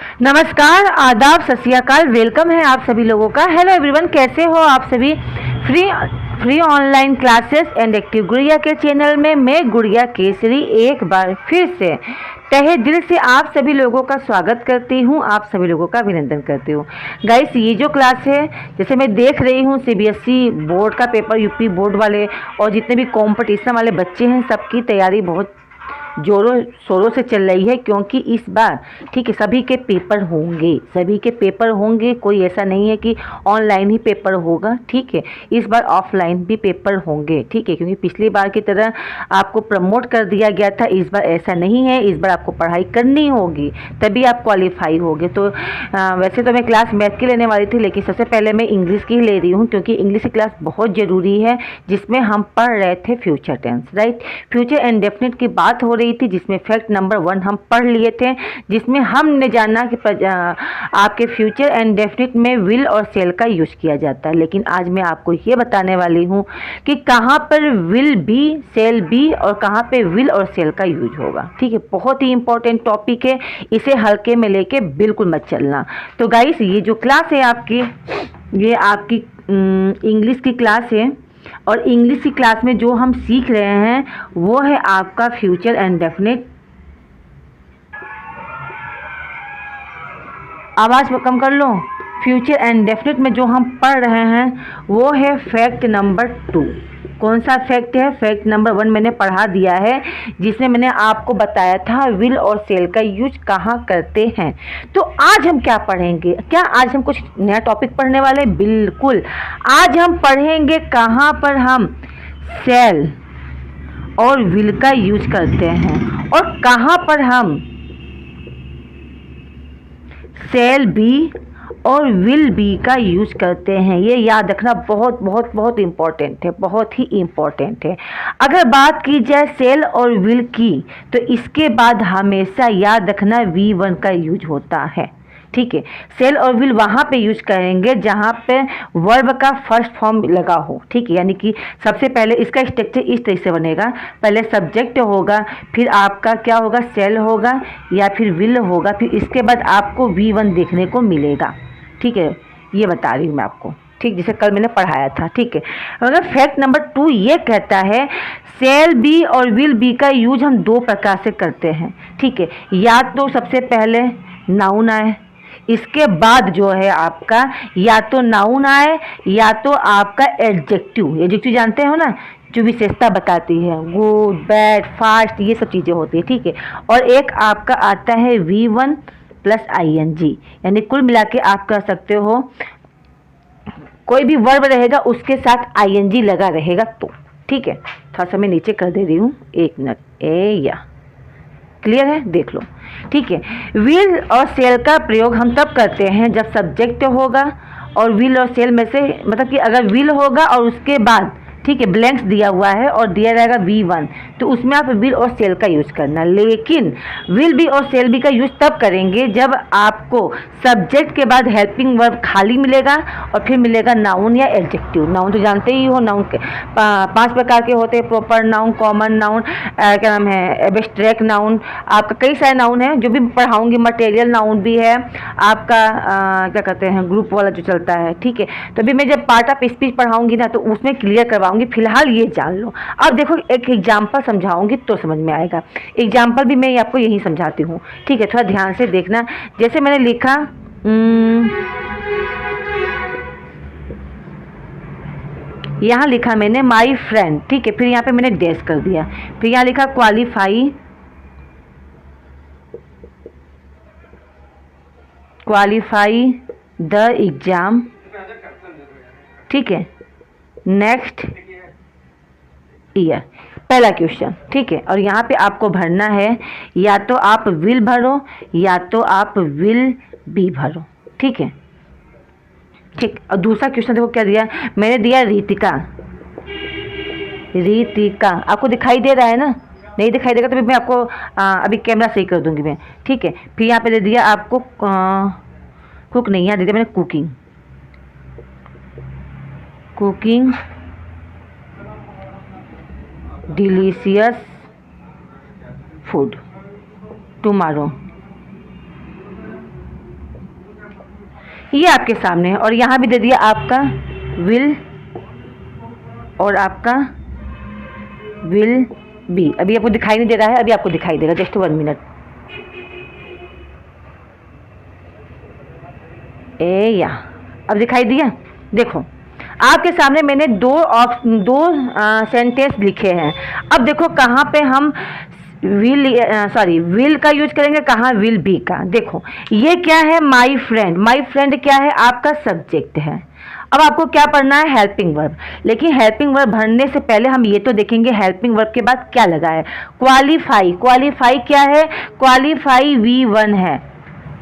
नमस्कार, आदाब, सत श्री अकाल। वेलकम है आप सभी लोगों का। हेलो एवरीवन, कैसे हो आप सभी। Free online classes and active गुड़िया के चैनल में मैं गुड़िया केसरी एक बार फिर से तहे दिल से आप सभी लोगों का स्वागत करती हूँ, आप सभी लोगों का अभिनंदन करती हूँ। गाइस, ये जो क्लास है, जैसे मैं देख रही हूँ सीबीएसई बोर्ड का पेपर, यूपी बोर्ड वाले और जितने भी कंपटीशन वाले बच्चे हैं, सबकी तैयारी बहुत जोरों शोरों से चल रही है, क्योंकि इस बार ठीक है सभी के पेपर होंगे, कोई ऐसा नहीं है कि ऑनलाइन ही पेपर होगा। ठीक है, इस बार ऑफलाइन भी पेपर होंगे। ठीक है, क्योंकि पिछली बार की तरह आपको प्रमोट कर दिया गया था, इस बार ऐसा नहीं है। इस बार आपको पढ़ाई करनी होगी, तभी आप क्वालिफाई होगे। तो वैसे तो मैं क्लास मैथ की लेने वाली थी, लेकिन सबसे पहले मैं इंग्लिश की ही ले रही हूँ, क्योंकि इंग्लिश की क्लास बहुत ज़रूरी है, जिसमें हम पढ़ रहे थे future tense, right. Future indefinite की बात हो रही थी, जिसमें फैक्ट नंबर 1 हम पढ़ लिए थे, जिसमें हमने जाना कि आपके फ्यूचर इंडेफिनिट में विल और सेल का यूज किया जाता है। लेकिन आज मैं आपको ये बताने वाली हूँ कि कहाँ पर विल बी, सेल बी और कहाँ पे विल और सेल का यूज होगा। ठीक है, बहुत ही इंपॉर्टेंट टॉपिक है, इसे हल्के में लेके बिल्कुल मत चलना। तो गाइस, ये जो क्लास है आपकी, ये आपकी इंग्लिश की क्लास है, और इंग्लिश की क्लास में जो हम सीख रहे हैं वो है आपका फ्यूचर इंडेफिनिट। आवाज़ कम कर लो। फ्यूचर इंडेफिनिट में जो हम पढ़ रहे हैं वो है फैक्ट नंबर 2। कौन सा फैक्ट है? फैक्ट नंबर 1 मैंने पढ़ा दिया है, जिसमें मैंने आपको बताया था विल और सेल का यूज कहाँ करते हैं। तो आज हम क्या पढ़ेंगे? क्या आज हम कुछ नया टॉपिक पढ़ने वाले? बिल्कुल, आज हम पढ़ेंगे कहाँ पर हम सेल और विल का यूज करते हैं, और कहाँ पर हम सेल बी और विल बी का यूज करते हैं। ये याद रखना बहुत बहुत बहुत इम्पॉर्टेंट है, बहुत ही इम्पॉर्टेंट है। अगर बात की जाए सेल और विल की, तो इसके बाद हमेशा याद रखना V1 का यूज होता है। ठीक है, सेल और विल वहाँ पे यूज करेंगे जहाँ पे वर्ब का फर्स्ट फॉर्म लगा हो। ठीक है, यानी कि सबसे पहले इसका स्ट्रक्चर इस तरह से बनेगा, पहले सब्जेक्ट होगा, फिर आपका क्या होगा, सेल होगा या फिर विल होगा, फिर इसके बाद आपको V1 देखने को मिलेगा। ठीक है, ये बता रही हूँ मैं आपको, ठीक, जिसे कल मैंने पढ़ाया था। ठीक है, अगर फैक्ट नंबर 2 ये कहता है सेल बी और विल बी का यूज हम 2 प्रकार से करते हैं। ठीक है, या तो सबसे पहले नाउन आए, इसके बाद जो है आपका या तो नाउन आए या तो आपका एडजेक्टिव। एडजेक्टिव जानते हो ना, जो विशेषता बताती है, गुड, बैड, फास्ट, ये सब चीज़ें होती है। ठीक है, और एक आपका आता है V1 प्लस ING, यानी कुल मिला के आप कह सकते हो कोई भी वर्ब रहेगा उसके साथ ING लगा रहेगा तो। ठीक है, थोड़ा सा मैं नीचे कर दे रही हूँ, 1 मिनट। या क्लियर है? देख लो। ठीक है, विल और सेल का प्रयोग हम तब करते हैं जब सब्जेक्ट होगा, और विल और सेल में से मतलब कि अगर विल होगा और उसके बाद ठीक है ब्लैंक्स दिया हुआ है और दिया रहेगा V1, तो उसमें आप विल और सेल का यूज करना। लेकिन विल बी और सेल बी का यूज तब करेंगे जब आपको सब्जेक्ट के बाद हेल्पिंग वर्ब खाली मिलेगा और फिर मिलेगा नाउन या एडजेक्टिव। नाउन तो जानते ही हो, नाउन 5 प्रकार के होते हैं, प्रॉपर नाउन, कॉमन नाउन, क्या नाम है, एब्स्ट्रैक्ट नाउन, आपका कई सारे नाउन हैं जो भी पढ़ाऊंगी। मटेरियल नाउन भी है आपका, क्या कहते हैं, ग्रुप वाला जो चलता है। ठीक है, तो अभी मैं जब पार्ट ऑफ स्पीच पढ़ाऊंगी ना, तो उसमें क्लियर करवाऊंगी। फिलहाल ये जान लो। अब देखो, एक एग्जाम्पल समझाऊंगी तो समझ में आएगा। एग्जाम्पल भी मैं आपको यही समझाती हूँ। ठीक है, थोड़ा ध्यान से देखना। जैसे मैंने लिखा यहाँ लिखा मैंने माई फ्रेंड। ठीक है, फिर यहाँ पे मैंने डैश कर दिया, फिर यहाँ लिखा क्वालिफाई द एग्जाम। ठीक है, नेक्स्ट ईयर, पहला क्वेश्चन। ठीक है, और यहाँ पे आपको भरना है, या तो आप विल भरो या तो आप विल बी भरो। ठीक है, ठीक। और दूसरा क्वेश्चन देखो क्या दिया मैंने, दिया रीतिका। रीतिका आपको दिखाई दे रहा है ना? नहीं दिखाई देगा तो मैं आपको अभी कैमरा सही कर दूंगी मैं। ठीक है, फिर यहाँ पे दे दिया आपको कुक, नहीं, यहाँ दे दिया मैंने cooking. Cooking delicious food tomorrow. ये आपके सामने है, और यहाँ भी दे दिया आपका विल और आपका विल बी। अभी आपको दिखाई नहीं दे रहा है, अभी आपको दिखाई देगा, जस्ट 1 मिनट। अब दिखाई दिया। देखो आपके सामने मैंने दो सेंटेंस लिखे हैं। अब देखो कहाँ पे हम विल का यूज करेंगे, कहाँ विल बी का। देखो ये क्या है, माई फ्रेंड। माई फ्रेंड क्या है, आपका सब्जेक्ट है। अब आपको क्या पढ़ना है, हेल्पिंग वर्ब। लेकिन हेल्पिंग वर्ब भरने से पहले हम ये तो देखेंगे हेल्पिंग वर्ब के बाद क्या लगा है, क्वालिफाई। क्वालिफाई क्या है, क्वालिफाई V1 है।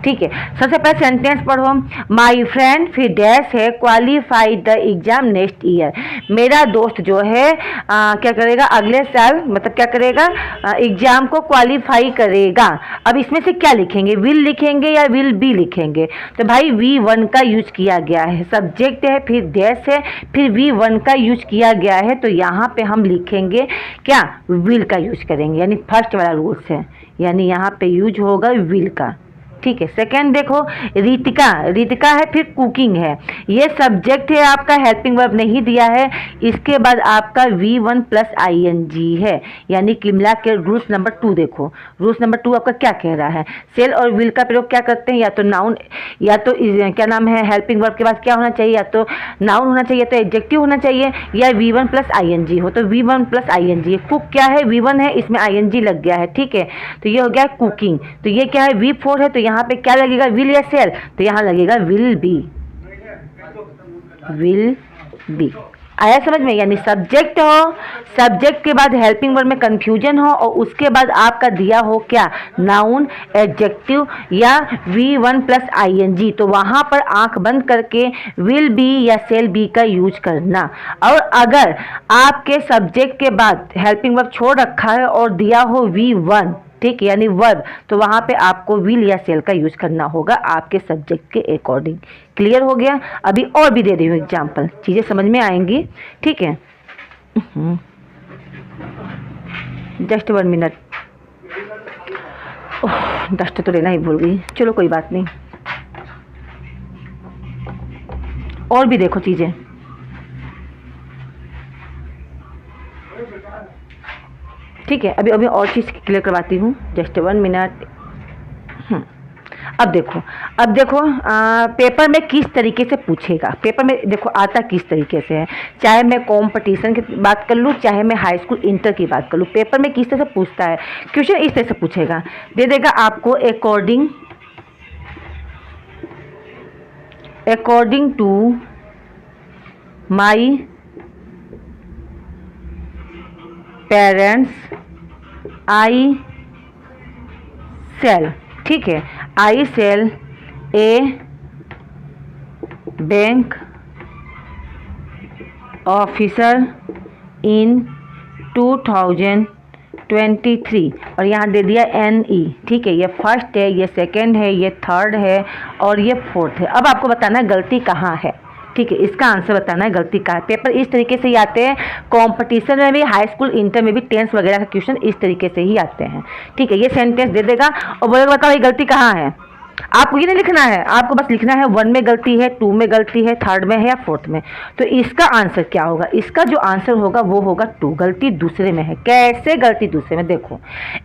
ठीक है, सबसे पहले सेंटेंस पढ़ो। माई फ्रेंड फिर डैश है, qualified the exam next year. मेरा दोस्त जो है क्या करेगा, अगले साल मतलब क्या करेगा, एग्जाम को क्वालिफाई करेगा। अब इसमें से क्या लिखेंगे, विल लिखेंगे या विल बी लिखेंगे। तो भाई V1 का यूज किया गया है, सब्जेक्ट है फिर डैश है फिर V1 का यूज किया गया है। तो यहाँ पे हम लिखेंगे क्या, विल का यूज करेंगे, यानी फर्स्ट वाला रूल्स है, यानी यहाँ पे यूज होगा विल का। ठीक है, सेकेंड देखो, रितिका। रितिका है फिर कुकिंग है, ये सब्जेक्ट है आपका, हेल्पिंग वर्ब नहीं दिया है। इसके बाद आपका V1 प्लस ING है, यानी कि मिला के रूल्स नंबर 2 देखो। रूल्स नंबर 2 आपका क्या कह रहा है, सेल और विल का प्रयोग क्या करते हैं, या तो नाउन या तो क्या नाम है, हेल्पिंग वर्ब के बाद क्या होना चाहिए, या तो नाउन होना चाहिए, या तो एडजेक्टिव होना चाहिए, या V1 प्लस ING हो। तो V1 प्लस ING, कुक क्या है, V1 है, इसमें ING लग गया है। ठीक है, तो ये हो गया कुकिंग। तो ये क्या है, V4 है, तो यहाँ पे क्या लगेगा, विल या सेल, तो यहाँ लगेगा विल बी। विल बी आया समझ में, यानी सब्जेक्ट हो, सब्जेक्ट के बाद हेल्पिंग वर्ब में कंफ्यूजन हो, और उसके बाद आपका दिया हो क्या, नाउन, एडजेक्टिव या V1 प्लस ING, तो वहां पर आंख बंद करके विल बी या सेल बी का यूज करना। और अगर आपके सब्जेक्ट के बाद हेल्पिंग वर्ब छोड़ रखा है और दिया हो V1, ठीक है, यानी वर्ब, तो वहां पे आपको विल या सेल का यूज करना होगा आपके सब्जेक्ट के अकॉर्डिंग। क्लियर हो गया। अभी और भी दे रही हूँ एग्जाम्पल, चीजें समझ में आएंगी। ठीक है, जस्ट 1 मिनट। डस्ट तो लेना ही भूल गई, चलो कोई बात नहीं, और भी देखो चीजें। ठीक है, अभी और चीज़ क्लियर करवाती हूँ, जस्ट 1 मिनट। अब देखो पेपर में किस तरीके से पूछेगा। पेपर में देखो आता किस तरीके से है, चाहे मैं कंपटीशन की बात कर लूँ, चाहे मैं हाई स्कूल इंटर की बात कर लूँ, पेपर में किस तरह से पूछता है। क्वेश्चन इस तरह से पूछेगा, दे देगा आपको according to my parents I sell. ठीक है, I sell a bank officer in 2023, और यहाँ दे दिया NE। ठीक है, ये फर्स्ट है, ये सेकंड है, ये थर्ड है और ये फोर्थ है। अब आपको बताना है गलती कहाँ है। ठीक है, इसका आंसर बताना है गलती का है। पेपर इस तरीके से ही आते हैं, कंपटीशन में भी, हाई स्कूल इंटर में भी, टेंस वगैरह का क्वेश्चन इस तरीके से ही आते हैं। ठीक है, ये सेंटेंस दे देगा और बोलेगा बताओ ये गलती कहाँ है। आपको ये नहीं लिखना है, आपको बस लिखना है 1 में गलती है, 2 में गलती है, 3rd में है या 4th में। तो इसका आंसर क्या होगा, इसका जो आंसर होगा वो होगा 2, गलती दूसरे में है। कैसे गलती दूसरे में, देखो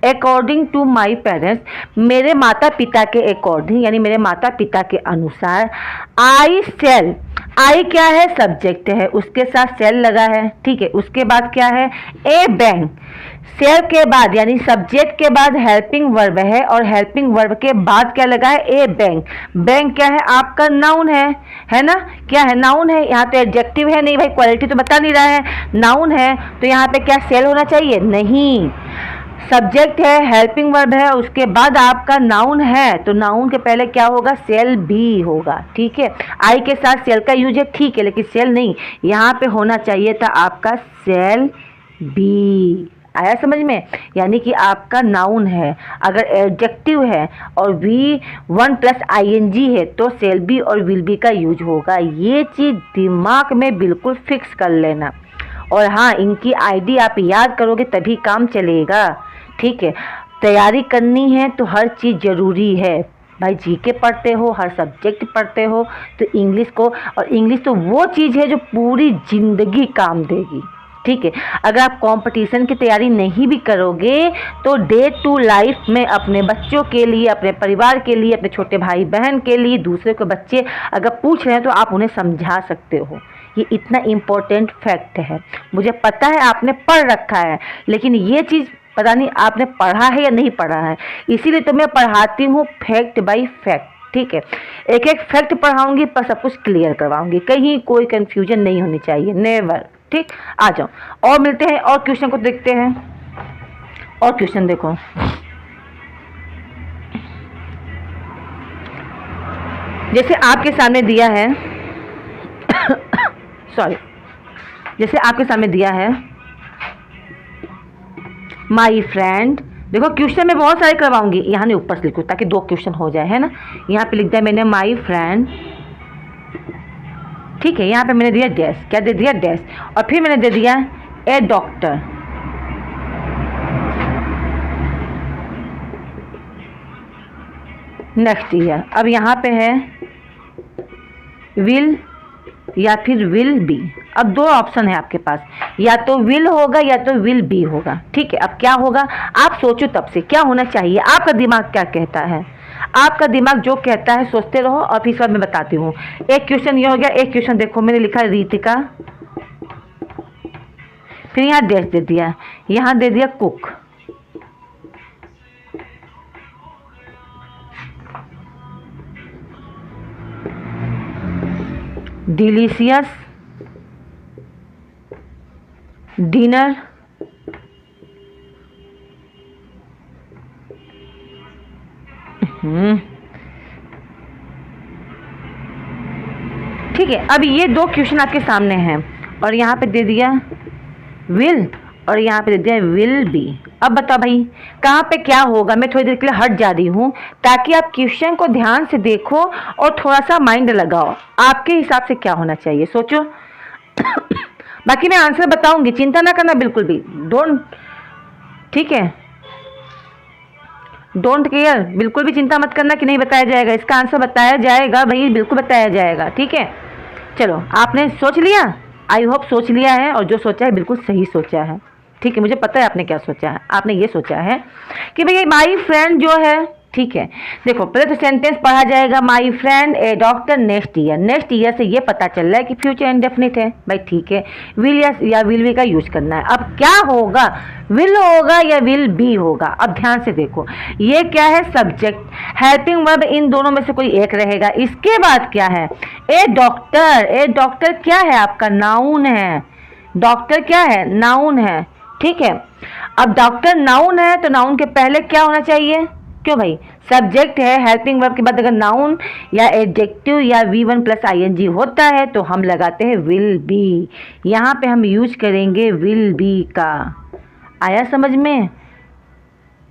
अकॉर्डिंग टू माई पेरेंट्स, मेरे माता पिता के अकॉर्डिंग, यानी मेरे माता पिता के अनुसार, आई सेल, आई क्या है, सब्जेक्ट है, उसके साथ सेल लगा है। ठीक है, उसके बाद क्या है, ए बैंक, सेल के बाद यानी सब्जेक्ट के बाद हेल्पिंग वर्ब है, और हेल्पिंग वर्ब के बाद क्या लगा है, ए बैंक। बैंक क्या है, आपका नाउन है ना, क्या है, नाउन है। यहाँ तो एडजेक्टिव है नहीं भाई, क्वालिटी तो बता नहीं रहा है, नाउन है, तो यहाँ पे क्या सेल होना चाहिए, नहीं, सब्जेक्ट है, हेल्पिंग वर्ब है, उसके बाद आपका नाउन है, तो नाउन के पहले क्या होगा, सेल भी होगा। ठीक है, आई के साथ सेल का यूज है, ठीक है, लेकिन सेल नहीं, यहाँ पे होना चाहिए था आपका सेल बी। आया समझ में, यानी कि आपका नाउन है, अगर एडजेक्टिव है और V1 प्लस ING है तो सेल बी और विल बी का यूज होगा। ये चीज़ दिमाग में बिल्कुल फिक्स कर लेना। और हाँ, इनकी आईडी आप याद करोगे तभी काम चलेगा। ठीक है, तैयारी करनी है तो हर चीज़ ज़रूरी है, भाई जीके पढ़ते हो, हर सब्जेक्ट पढ़ते हो, तो इंग्लिश को, और इंग्लिश तो वो चीज़ है जो पूरी ज़िंदगी काम देगी, ठीक है। अगर आप कंपटीशन की तैयारी नहीं भी करोगे तो डे टू लाइफ में अपने बच्चों के लिए, अपने परिवार के लिए, अपने छोटे भाई बहन के लिए, दूसरे के बच्चे अगर पूछ रहे हैं तो आप उन्हें समझा सकते हो। ये इतना इम्पोर्टेंट फैक्ट है। मुझे पता है आपने पढ़ रखा है, लेकिन ये चीज़ पता नहीं आपने पढ़ा है या नहीं पढ़ा है, इसीलिए तो मैं पढ़ाती हूँ फैक्ट बाय फैक्ट, ठीक है। एक एक फैक्ट पढ़ाऊंगी पर सब कुछ क्लियर करवाऊंगी, कहीं कोई कंफ्यूजन नहीं होनी चाहिए, नेवर, ठीक। आ जाओ और मिलते हैं और क्वेश्चन को देखते हैं। और क्वेश्चन देखो, जैसे आपके सामने दिया है सॉरी, जैसे आपके सामने दिया है माई फ्रेंड। देखो क्वेश्चन में बहुत सारे करवाऊंगी, यहाँ नहीं ऊपर से लिखूँ ताकि 2 क्वेश्चन हो जाए, है ना। यहाँ पे लिख दिया मैंने माई फ्रेंड, ठीक है। यहाँ पे मैंने दिया डैश, क्या दे दिया डैश, और फिर मैंने दे दिया ए डॉक्टर, नेक्स्ट ईयर। अब यहाँ पे है विल या फिर विल बी। अब 2 ऑप्शन है आपके पास, या तो विल होगा या तो विल बी होगा, ठीक है। अब क्या होगा आप सोचो, तब से क्या होना चाहिए, आपका दिमाग क्या कहता है, आपका दिमाग जो कहता है सोचते रहो, और फिर इस बार मैं बताती हूँ। एक क्वेश्चन ये हो गया, एक क्वेश्चन देखो मैंने लिखा है रितिका, फिर यहाँ डैश दे दिया, यहाँ दे दिया कुक, डिलीशियस डिनर, ठीक है। अब ये 2 क्वेश्चन आपके सामने हैं, और यहाँ पे दे दिया विल और यहाँ पे दे दिया विल बी। अब बताओ भाई कहाँ पे क्या होगा। मैं थोड़ी देर के लिए हट जा रही हूँ ताकि आप क्वेश्चन को ध्यान से देखो और थोड़ा सा माइंड लगाओ, आपके हिसाब से क्या होना चाहिए सोचो। बाकी मैं आंसर बताऊंगी, चिंता ना करना बिल्कुल भी, डोंट, ठीक है, डोंट केयर, बिल्कुल भी चिंता मत करना कि नहीं बताया जाएगा, इसका आंसर बताया जाएगा भाई, बिल्कुल बताया जाएगा, ठीक है। चलो आपने सोच लिया, आई होप सोच लिया है, और जो सोचा है बिल्कुल सही सोचा है, ठीक है। मुझे पता है आपने क्या सोचा है, आपने ये सोचा है कि भैया माई फ्रेंड जो है, ठीक है। देखो पहले तो सेंटेंस पढ़ा जाएगा, my friend A doctor next year. Next year से ये पता चल रहा है कि फ्यूचर इंडेफिनिट है भाई, ठीक है। विल या विल बी का यूज करना है। अब क्या होगा, विल होगा या विल बी होगा। अब ध्यान से देखो, ये क्या है सब्जेक्ट, हेल्पिंग वर्ब, इन दोनों में से कोई एक रहेगा। इसके बाद क्या है ए डॉक्टर। ए डॉक्टर क्या है आपका, नाउन है। डॉक्टर क्या है, नाउन है, ठीक है। अब डॉक्टर नाउन है तो नाउन के पहले क्या होना चाहिए, क्यों भाई सब्जेक्ट है, हेल्पिंग वर्ब के बाद अगर नाउन या एडजेक्टिव या V1 प्लस ING होता है तो हम लगाते हैं विल बी। यहाँ पे हम यूज करेंगे विल बी का। आया समझ में।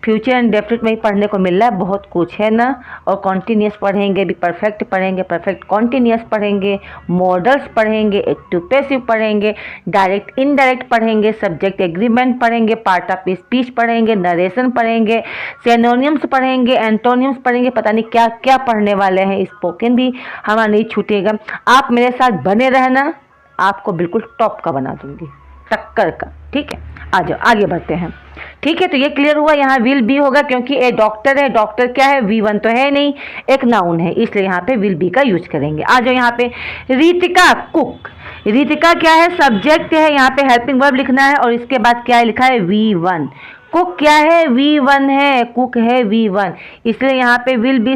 फ्यूचर इंडेफिनिट में ही पढ़ने को मिल रहा है, बहुत कुछ है ना। और कॉन्टिन्यूस पढ़ेंगे भी, परफेक्ट पढ़ेंगे, परफेक्ट कॉन्टिन्यूस पढ़ेंगे, मॉडल्स पढ़ेंगे, एक्टिव पैसिव पढ़ेंगे, डायरेक्ट इनडायरेक्ट पढ़ेंगे, सब्जेक्ट एग्रीमेंट पढ़ेंगे, पार्ट ऑफ स्पीच पढ़ेंगे, नरेशन पढ़ेंगे, सिनोनिम्स पढ़ेंगे, एंटोनिम्स पढ़ेंगे, पता नहीं क्या क्या पढ़ने वाले हैं। स्पोकन भी हमारा नहीं छूटेगा। आप मेरे साथ बने रहना, आपको बिल्कुल टॉप का बना दूंगी, टक्कर का, ठीक है। आ जाओ आगे बढ़ते हैं, ठीक है। तो ये क्लियर हुआ, यहाँ विल बी होगा क्योंकि ए डॉक्टर है। डॉक्टर क्या है, V1 तो है नहीं, एक नाउन है, इसलिए यहाँ पे विल बी का यूज करेंगे। आ जाओ यहाँ पे रितिका कुक। रितिका क्या है, सब्जेक्ट है, यहाँ पे हेल्पिंग वर्ब लिखना है, और इसके बाद क्या है लिखा है V1। कुक क्या है, V1 है, कुक है V1, इसलिए यहाँ पे विल बी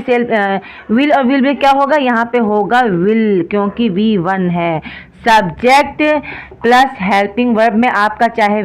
विल और विल बी क्या होगा, यहाँ पे होगा विल, क्योंकि V1 है। सब्जेक्ट प्लस हेल्पिंग वर्ब में आपका चाहे,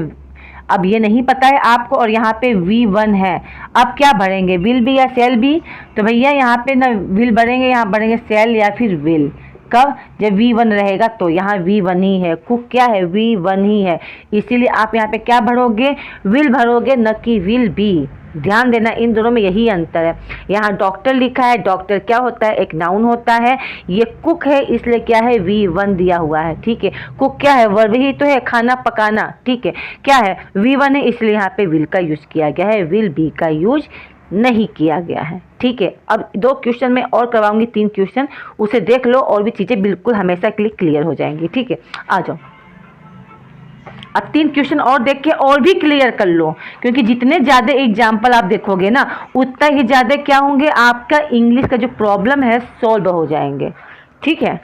अब ये नहीं पता है आपको, और यहाँ पे V1 है। अब क्या भरेंगे, विल बी या सेल बी। तो भैया यहाँ पे ना विल भरेंगे, यहाँ भरेंगे सेल या फिर विल। कब, जब V1 रहेगा तो यहाँ V1 ही है। कुक क्या है, V1 ही है, इसीलिए आप यहाँ पे क्या भरोगे, विल भरोगे, न कि विल बी। ध्यान देना, इन दोनों में यही अंतर है। यहाँ डॉक्टर लिखा है, डॉक्टर क्या होता है, एक नाउन होता है। ये कुक है, इसलिए क्या है V1 दिया हुआ है, ठीक है। कुक क्या है, वर्ब ही तो है, खाना पकाना, ठीक है। क्या है, V1 है, इसलिए यहाँ पे विल का यूज किया गया है, विल बी का यूज नहीं किया गया है। ठीक है, अब 2 क्वेश्चन मैं और करवाऊंगी, 3 क्वेश्चन, उसे देख लो और भी चीज़ें बिल्कुल हमेशा के लिए क्लियर हो जाएंगी। ठीक है, आ जाओ, अब 3 क्वेश्चन और देख के और भी क्लियर कर लो, क्योंकि जितने ज़्यादा एग्जाम्पल आप देखोगे ना उतना ही ज़्यादा क्या होंगे, आपका इंग्लिश का जो प्रॉब्लम है सॉल्व हो जाएंगे। ठीक है,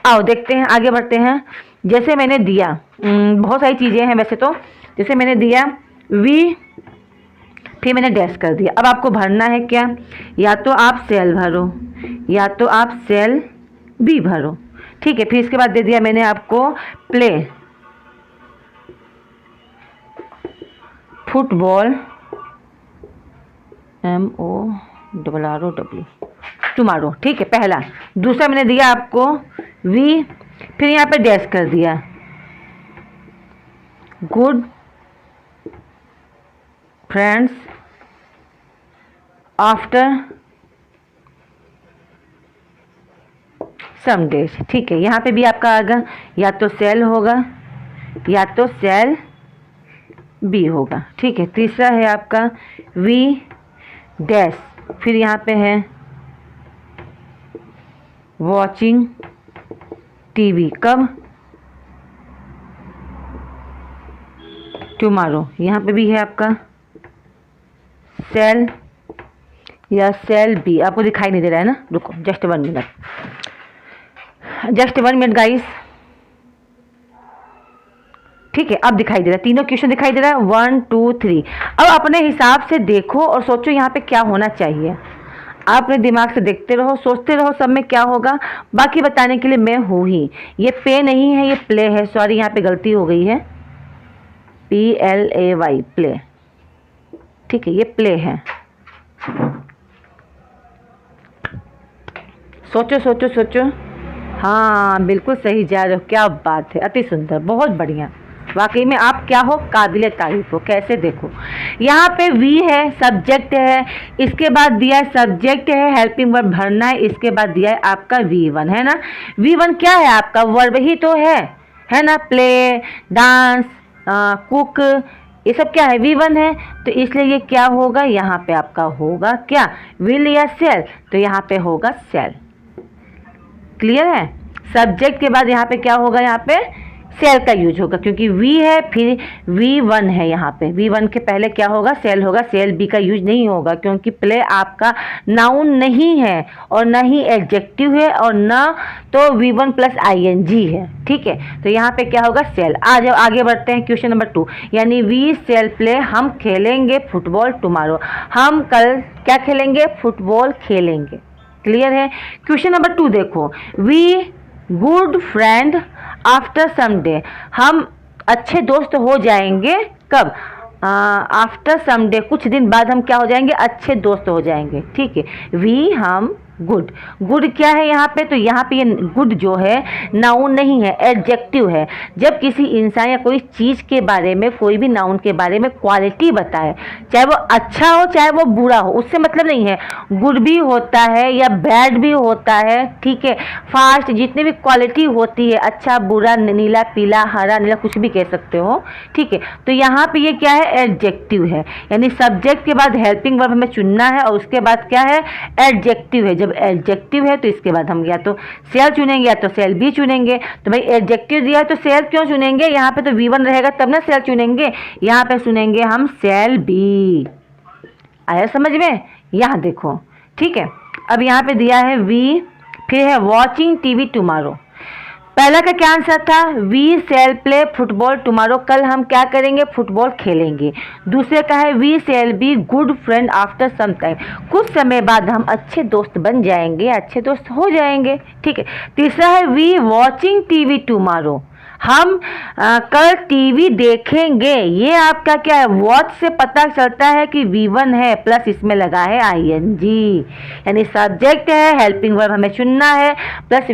आओ देखते हैं, आगे बढ़ते हैं। जैसे मैंने दिया, बहुत सारी चीज़ें हैं वैसे तो, जैसे मैंने दिया वी, फिर मैंने डैश कर दिया। अब आपको भरना है क्या, या तो आप सेल भरो या तो आप सेल बी भरो। ठीक है, फिर इसके बाद दे दिया मैंने आपको प्ले फुटबॉल MORROW टुमारो। ठीक है, पहला। दूसरा मैंने दिया आपको वी, फिर यहाँ पे डैश कर दिया good friends after some days. ठीक है, यहाँ पे भी आपका आएगा या तो सेल होगा या तो सेल बी होगा। ठीक है, तीसरा है आपका वी डैश, फिर यहाँ पे है वॉचिंग टीवी कब, टुमारो। यहाँ पे भी है आपका सेल या सेल बी। आपको दिखाई नहीं दे रहा है ना, रुको just 1 minute, just 1 minute guys. ठीक है, अब दिखाई दे रहा है, तीनों क्वेश्चन दिखाई दे रहा है, 1 2 3। अब अपने हिसाब से देखो और सोचो यहाँ पे क्या होना चाहिए। आप अपने दिमाग से देखते रहो, सोचते रहो सब में क्या होगा। बाकी बताने के लिए मैं हूँ ही। ये पे नहीं है, ये प्ले है, सॉरी यहाँ पे गलती हो गई है, PLAY प्ले। ठीक है, ये प्ले है। सोचो सोचो सोचो, हाँ बिल्कुल सही जा रहे हो, क्या बात है, अति सुंदर, बहुत बढ़िया। वाकई में आप क्या हो, काबिले तारीफ हो। कैसे देखो, यहाँ पे वी है, सब्जेक्ट है, इसके बाद दिया है सब्जेक्ट है, हेल्पिंग वर्ब भरना है, इसके बाद दिया है आपका V1 है ना। V1 क्या है आपका, वर्ब ही तो है ना। प्ले, डांस, कुक, ये सब क्या है, V1 है। तो इसलिए ये क्या होगा, यहाँ पे आपका होगा क्या, विल या सेल, तो यहाँ पे होगा सेल। क्लियर है। सब्जेक्ट के बाद यहाँ पे क्या होगा, यहाँ पे सेल का यूज होगा, क्योंकि वी है फिर V1 है। यहाँ पे V1 के पहले क्या होगा, सेल होगा। सेल बी का यूज नहीं होगा, क्योंकि प्ले आपका नाउन नहीं है और ना ही एडजेक्टिव है और ना तो V1 + ING है। ठीक है, तो यहाँ पे क्या होगा, सेल। आ जाओ आगे बढ़ते हैं, क्वेश्चन नंबर 2, यानी वी सेल प्ले, हम खेलेंगे फुटबॉल टुमारो। हम कल क्या खेलेंगे, फुटबॉल खेलेंगे। क्लियर है। क्वेश्चन नंबर 2 देखो, we good friend after some day, हम अच्छे दोस्त हो जाएंगे कब, आफ्टर सम डे, कुछ दिन बाद हम क्या हो जाएंगे, अच्छे दोस्त हो जाएंगे। ठीक है, वी हम गुड, गुड क्या है यहाँ पे, तो यहाँ पे ये गुड जो है नाउन नहीं है, एडजेक्टिव है। जब किसी इंसान या कोई चीज़ के बारे में, कोई भी नाउन के बारे में क्वालिटी बताए, चाहे वो अच्छा हो चाहे वो बुरा हो, उससे मतलब नहीं है। गुड भी होता है या बैड भी होता है। ठीक है, फास्ट, जितने भी क्वालिटी होती है, अच्छा बुरा, नीला पीला हरा नीला, कुछ भी कह सकते हो। ठीक है, तो यहाँ पे ये क्या है, एडजेक्टिव है, यानी सब्जेक्ट के बाद हेल्पिंग वर्ब हमें चुनना है और उसके बाद क्या है, एडजेक्टिव है। जब एडजेक्टिव है तो इसके बाद हम या तो सेल चुनेंगे या तो सेल बी चुनेंगे। तो भाई एडजेक्टिव दिया है तो सेल क्यों चुनेंगे, यहाँ पे तो V1 रहेगा तब ना सेल चुनेंगे, यहाँ पे चुनेंगे हम सेल बी। आया समझ में, यहाँ देखो। ठीक है, अब यहाँ पे दिया है वी, फिर है वॉचिंग टीवी टुमारो। पहला का क्या आंसर था, we shall play football tomorrow, कल हम क्या करेंगे, फुटबॉल खेलेंगे। दूसरे का है we shall be good friend after some time, कुछ समय बाद हम अच्छे दोस्त बन जाएंगे, अच्छे दोस्त हो जाएंगे। ठीक है, तीसरा है वी वॉचिंग टीवी टुमारो, हम कल टीवी देखेंगे। ये आपका क्या है, वॉच से पता चलता है कि V1 है प्लस इसमें लगा है ING, यानी सब्जेक्ट है, हेल्पिंग वर्ब हमें चुनना है, प्लस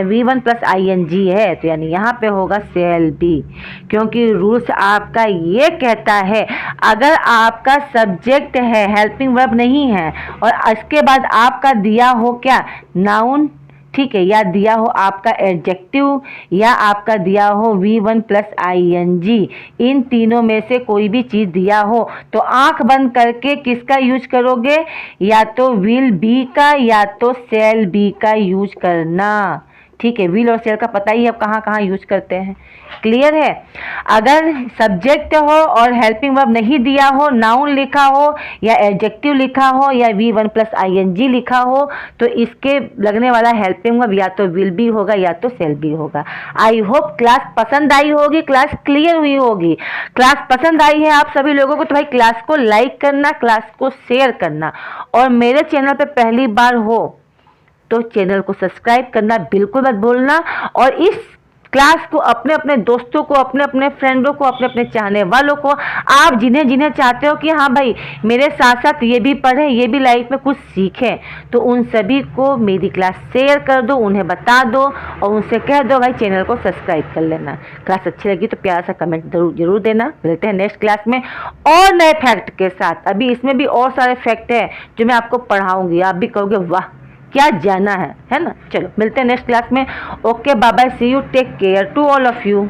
V1 + ING है, तो यानी यहाँ पे होगा सेल बी। क्योंकि रूल्स आपका ये कहता है, अगर आपका सब्जेक्ट है, हेल्पिंग वर्ब नहीं है और इसके बाद आपका दिया हो क्या, नाउन, ठीक है, या दिया हो आपका एडजेक्टिव या आपका दिया हो V1 प्लस ING, इन तीनों में से कोई भी चीज़ दिया हो तो आंख बंद करके किसका यूज करोगे, या तो विल बी का या तो शैल बी का यूज करना। ठीक है, विल और शैल का पता ही है अब कहाँ कहाँ यूज करते हैं, क्लियर है। अगर सब्जेक्ट हो और हेल्पिंग वर्ब नहीं दिया हो, नाउन लिखा हो या एडजेक्टिव लिखा हो या V1 प्लस ING लिखा हो तो इसके लगने वाला हेल्पिंग वर्ब या तो विल बी होगा या तो शैल बी होगा। आई होप क्लास पसंद आई होगी, क्लास क्लियर हुई होगी। क्लास पसंद आई है आप सभी लोगों को तो भाई क्लास को लाइक करना, क्लास को शेयर करना, और मेरे चैनल पे पहली बार हो तो चैनल को सब्सक्राइब करना बिल्कुल मत भूलना, और इस क्लास को अपने अपने दोस्तों को, अपने अपने फ्रेंडों को, अपने अपने चाहने वालों को, आप जिन्हें जिन्हें चाहते हो कि हाँ भाई मेरे साथ साथ ये भी पढ़ें, ये भी लाइफ में कुछ सीखें, तो उन सभी को मेरी क्लास शेयर कर दो, उन्हें बता दो और उनसे कह दो भाई चैनल को सब्सक्राइब कर लेना। क्लास अच्छी लगी तो प्यार सा कमेंट जरूर देना। मिलते हैं नेक्स्ट क्लास में और नए फैक्ट के साथ। अभी इसमें भी और सारे फैक्ट हैं जो मैं आपको पढ़ाऊंगी, आप भी कहोगे वाह क्या जाना है ना। चलो मिलते हैं नेक्स्ट क्लास में। Okay, bye bye, see you, take care to all of you.